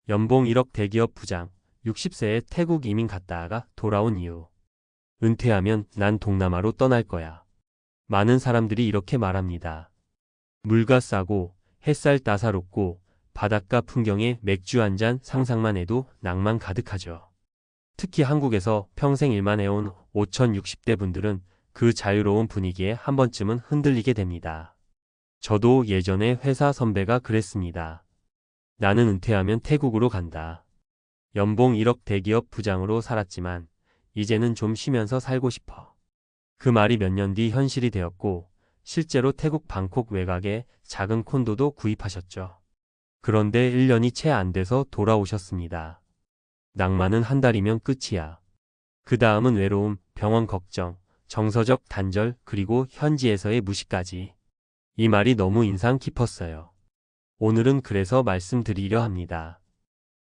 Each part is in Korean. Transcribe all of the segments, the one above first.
연봉 1억 대기업 부장, 60세에 태국 이민 갔다가 돌아온 이유. 은퇴하면 난 동남아로 떠날 거야. 많은 사람들이 이렇게 말합니다. 물가 싸고 햇살 따사롭고 바닷가 풍경에 맥주 한 잔 상상만 해도 낭만 가득하죠. 특히 한국에서 평생 일만 해온 5060대 분들은 그 자유로운 분위기에 한 번쯤은 흔들리게 됩니다. 저도 예전에 회사 선배가 그랬습니다. 나는 은퇴하면 태국으로 간다. 연봉 1억 대기업 부장으로 살았지만 이제는 좀 쉬면서 살고 싶어. 그 말이 몇 년 뒤 현실이 되었고 실제로 태국 방콕 외곽에 작은 콘도도 구입하셨죠. 그런데 1년이 채 안 돼서 돌아오셨습니다. 낭만은 한 달이면 끝이야. 그 다음은 외로움, 병원 걱정, 정서적 단절, 그리고 현지에서의 무시까지. 이 말이 너무 인상 깊었어요. 오늘은 그래서 말씀드리려 합니다.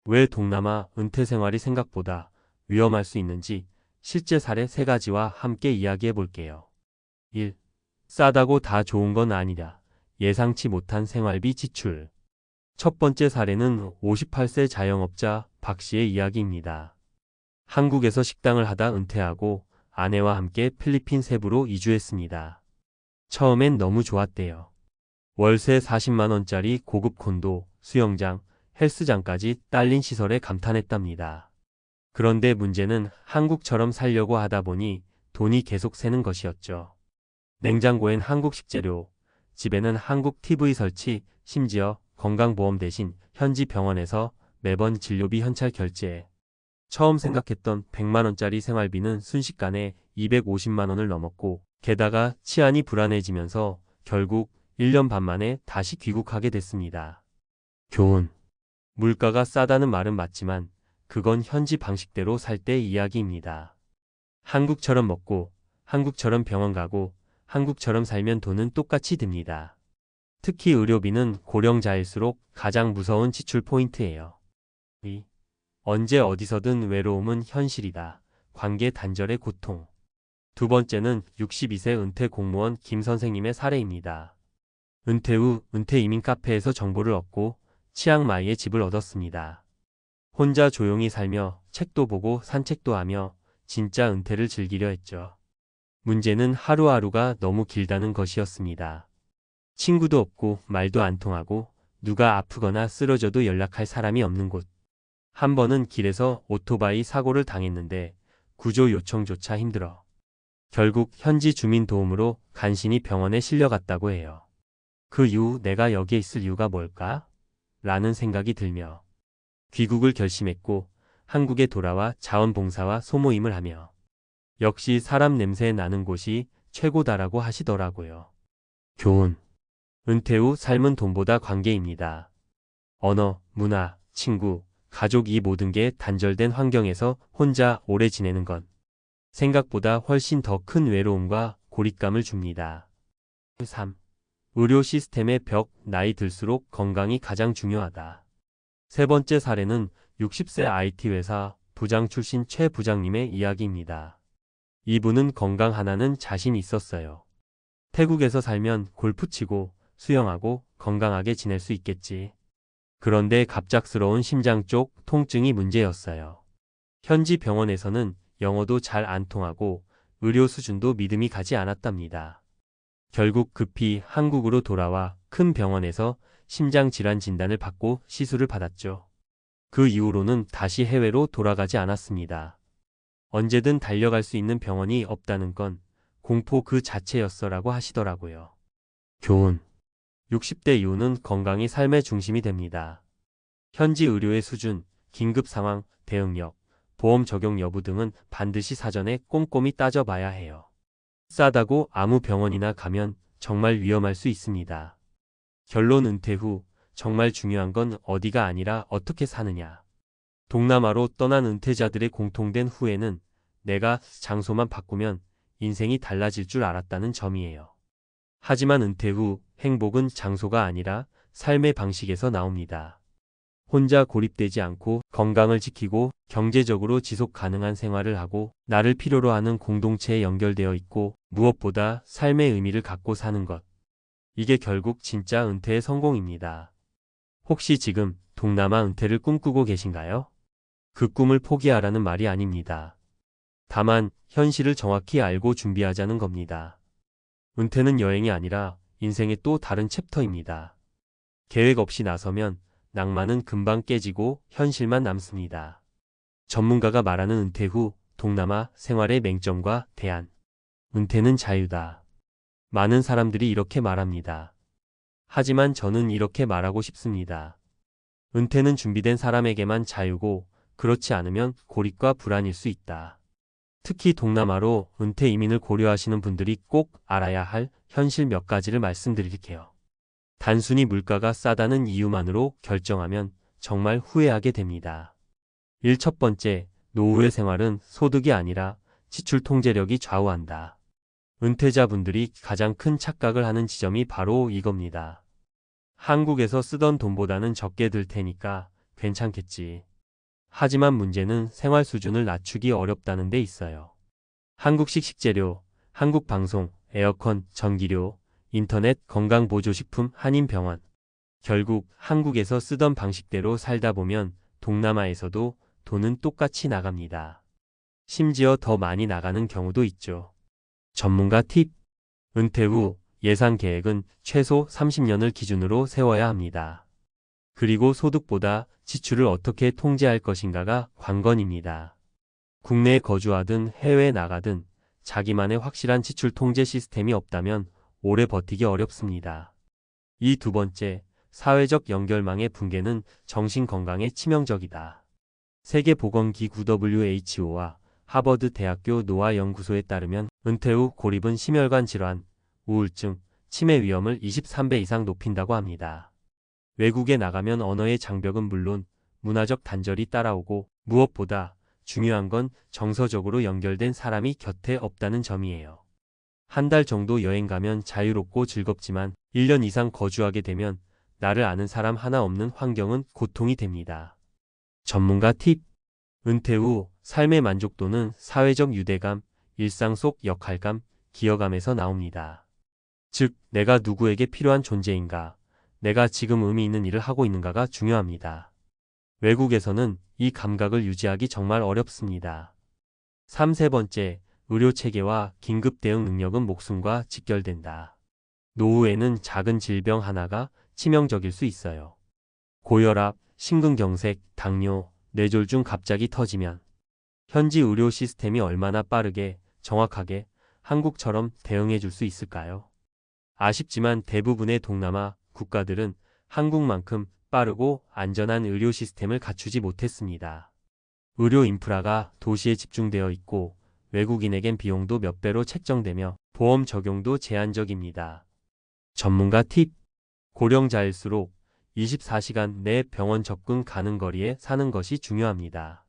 왜 동남아 은퇴 생활이 생각보다 위험할 수 있는지 실제 사례 3가지와 함께 이야기해 볼게요. 1. 싸다고 다 좋은 건 아니라 예상치 못한 생활비 지출. 첫 번째 사례는 58세 자영업자 박 씨의 이야기입니다. 한국에서 식당을 하다 은퇴하고 아내와 함께 필리핀 세부로 이주했습니다. 처음엔 너무 좋았대요. 월세 40만 원짜리 고급 콘도, 수영장, 헬스장까지 딸린 시설에 감탄했답니다. 그런데 문제는 한국처럼 살려고 하다 보니 돈이 계속 새는 것이었죠. 냉장고엔 한국 식재료, 집에는 한국 TV 설치, 심지어 건강보험 대신 현지 병원에서 매번 진료비 현찰 결제. 처음 생각했던 100만 원짜리 생활비는 순식간에 250만 원을 넘었고 게다가 치안이 불안해지면서 결국 1년 반 만에 다시 귀국하게 됐습니다. 교훈. 물가가 싸다는 말은 맞지만 그건 현지 방식대로 살 때 이야기입니다. 한국처럼 먹고 한국처럼 병원 가고 한국처럼 살면 돈은 똑같이 듭니다. 특히 의료비는 고령자일수록 가장 무서운 지출 포인트예요. 2. 언제 어디서든 외로움은 현실이다. 관계 단절의 고통. 두 번째는 62세 은퇴 공무원 김 선생님의 사례입니다. 은퇴 후 은퇴 이민 카페에서 정보를 얻고 치앙마이에 집을 얻었습니다. 혼자 조용히 살며 책도 보고 산책도 하며 진짜 은퇴를 즐기려 했죠. 문제는 하루하루가 너무 길다는 것이었습니다. 친구도 없고 말도 안 통하고 누가 아프거나 쓰러져도 연락할 사람이 없는 곳. 한 번은 길에서 오토바이 사고를 당했는데 구조 요청조차 힘들어. 결국 현지 주민 도움으로 간신히 병원에 실려갔다고 해요. 그 이후 내가 여기에 있을 이유가 뭘까? 라는 생각이 들며 귀국을 결심했고 한국에 돌아와 자원봉사와 소모임을 하며 역시 사람 냄새 나는 곳이 최고다라고 하시더라고요. 교훈. 은퇴 후 삶은 돈보다 관계입니다. 언어, 문화, 친구, 가족 이 모든 게 단절된 환경에서 혼자 오래 지내는 건 생각보다 훨씬 더 큰 외로움과 고립감을 줍니다. 3. 의료 시스템의 벽, 나이 들수록 건강이 가장 중요하다. 세 번째 사례는 60세 IT 회사 부장 출신 최 부장님의 이야기입니다. 이분은 건강 하나는 자신 있었어요. 태국에서 살면 골프 치고 수영하고 건강하게 지낼 수 있겠지. 그런데 갑작스러운 심장 쪽 통증이 문제였어요. 현지 병원에서는 영어도 잘 안 통하고 의료 수준도 믿음이 가지 않았답니다. 결국 급히 한국으로 돌아와 큰 병원에서 심장질환 진단을 받고 시술을 받았죠. 그 이후로는 다시 해외로 돌아가지 않았습니다. 언제든 달려갈 수 있는 병원이 없다는 건 공포 그 자체였어라고 하시더라고요. 교훈. 60대 이후는 건강이 삶의 중심이 됩니다. 현지 의료의 수준, 긴급 상황, 대응력, 보험 적용 여부 등은 반드시 사전에 꼼꼼히 따져봐야 해요. 싸다고 아무 병원이나 가면 정말 위험할 수 있습니다. 결론 은퇴 후 정말 중요한 건 어디가 아니라 어떻게 사느냐. 동남아로 떠난 은퇴자들의 공통된 후회는 내가 장소만 바꾸면 인생이 달라질 줄 알았다는 점이에요. 하지만 은퇴 후 행복은 장소가 아니라 삶의 방식에서 나옵니다. 혼자 고립되지 않고 건강을 지키고 경제적으로 지속 가능한 생활을 하고 나를 필요로 하는 공동체에 연결되어 있고 무엇보다 삶의 의미를 갖고 사는 것. 이게 결국 진짜 은퇴의 성공입니다. 혹시 지금 동남아 은퇴를 꿈꾸고 계신가요? 그 꿈을 포기하라는 말이 아닙니다. 다만 현실을 정확히 알고 준비하자는 겁니다. 은퇴는 여행이 아니라 인생의 또 다른 챕터입니다. 계획 없이 나서면 낭만은 금방 깨지고 현실만 남습니다. 전문가가 말하는 은퇴 후 동남아 생활의 맹점과 대안. 은퇴는 자유다. 많은 사람들이 이렇게 말합니다. 하지만 저는 이렇게 말하고 싶습니다. 은퇴는 준비된 사람에게만 자유고 그렇지 않으면 고립과 불안일 수 있다. 특히 동남아로 은퇴 이민을 고려하시는 분들이 꼭 알아야 할 현실 몇 가지를 말씀드릴게요. 단순히 물가가 싸다는 이유만으로 결정하면 정말 후회하게 됩니다. 첫 번째, 노후의 생활은 소득이 아니라 지출 통제력이 좌우한다. 은퇴자분들이 가장 큰 착각을 하는 지점이 바로 이겁니다. 한국에서 쓰던 돈보다는 적게 들 테니까 괜찮겠지. 하지만 문제는 생활 수준을 낮추기 어렵다는 데 있어요. 한국식 식재료, 한국 방송, 에어컨, 전기료, 인터넷, 건강보조식품, 한인병원. 결국 한국에서 쓰던 방식대로 살다 보면 동남아에서도 돈은 똑같이 나갑니다. 심지어 더 많이 나가는 경우도 있죠. 전문가 팁. 은퇴 후 예산 계획은 최소 30년을 기준으로 세워야 합니다. 그리고 소득보다 지출을 어떻게 통제할 것인가가 관건입니다. 국내에 거주하든 해외에 나가든 자기만의 확실한 지출 통제 시스템이 없다면 오래 버티기 어렵습니다. 두 번째, 사회적 연결망의 붕괴는 정신건강에 치명적이다. 세계보건기구 WHO와 하버드 대학교 노아 연구소에 따르면 은퇴 후 고립은 심혈관 질환, 우울증, 치매 위험을 23배 이상 높인다고 합니다. 외국에 나가면 언어의 장벽은 물론 문화적 단절이 따라오고 무엇보다 중요한 건 정서적으로 연결된 사람이 곁에 없다는 점이에요. 한 달 정도 여행 가면 자유롭고 즐겁지만 1년 이상 거주하게 되면 나를 아는 사람 하나 없는 환경은 고통이 됩니다. 전문가 팁. 은퇴 후 삶의 만족도는 사회적 유대감, 일상 속 역할감, 기여감에서 나옵니다. 즉, 내가 누구에게 필요한 존재인가, 내가 지금 의미 있는 일을 하고 있는가가 중요합니다. 외국에서는 이 감각을 유지하기 정말 어렵습니다. 세 번째, 의료 체계와 긴급 대응 능력은 목숨과 직결된다. 노후에는 작은 질병 하나가 치명적일 수 있어요. 고혈압, 심근경색, 당뇨, 뇌졸중 갑자기 터지면 현지 의료 시스템이 얼마나 빠르게, 정확하게 한국처럼 대응해 줄 수 있을까요? 아쉽지만 대부분의 동남아 국가들은 한국만큼 빠르고 안전한 의료 시스템을 갖추지 못했습니다. 의료 인프라가 도시에 집중되어 있고 외국인에겐 비용도 몇 배로 책정되며 보험 적용도 제한적입니다. 전문가 팁. 고령자일수록 24시간 내 병원 접근 가능 거리에 사는 것이 중요합니다.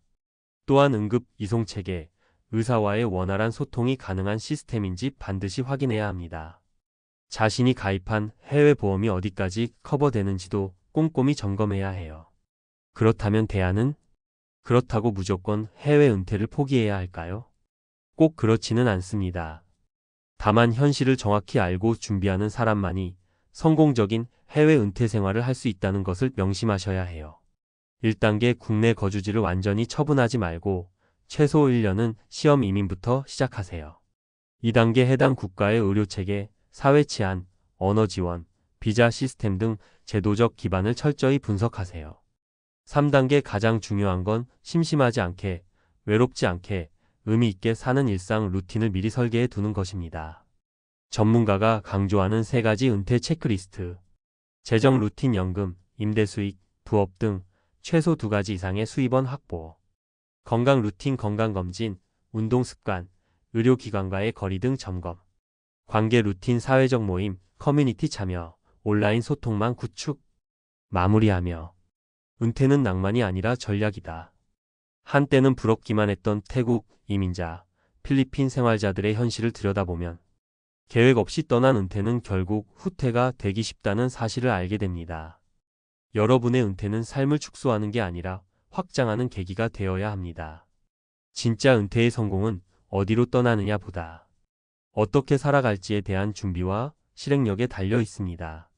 또한 응급 이송체계, 의사와의 원활한 소통이 가능한 시스템인지 반드시 확인해야 합니다. 자신이 가입한 해외 보험이 어디까지 커버되는지도 꼼꼼히 점검해야 해요. 그렇다면 대안은? 그렇다고 무조건 해외 은퇴를 포기해야 할까요? 꼭 그렇지는 않습니다. 다만 현실을 정확히 알고 준비하는 사람만이 성공적인 해외 은퇴 생활을 할 수 있다는 것을 명심하셔야 해요. 1단계 국내 거주지를 완전히 처분하지 말고 최소 1년은 시험 이민부터 시작하세요. 2단계 해당 국가의 의료체계, 사회 치안, 언어 지원, 비자 시스템 등 제도적 기반을 철저히 분석하세요. 3단계 가장 중요한 건 심심하지 않게, 외롭지 않게, 의미 있게 사는 일상 루틴을 미리 설계해 두는 것입니다. 전문가가 강조하는 3가지 은퇴 체크리스트. 재정 루틴 연금, 임대 수익, 부업 등 최소 2가지 이상의 수입원 확보. 건강 루틴 건강검진, 운동 습관, 의료기관과의 거리 등 점검. 관계 루틴 사회적 모임, 커뮤니티 참여, 온라인 소통망 구축. 마무리하며 은퇴는 낭만이 아니라 전략이다. 한때는 부럽기만 했던 태국 이민자, 필리핀 생활자들의 현실을 들여다보면 계획 없이 떠난 은퇴는 결국 후퇴가 되기 쉽다는 사실을 알게 됩니다. 여러분의 은퇴는 삶을 축소하는 게 아니라 확장하는 계기가 되어야 합니다. 진짜 은퇴의 성공은 어디로 떠나느냐 보다 어떻게 살아갈지에 대한 준비와 실행력에 달려 있습니다.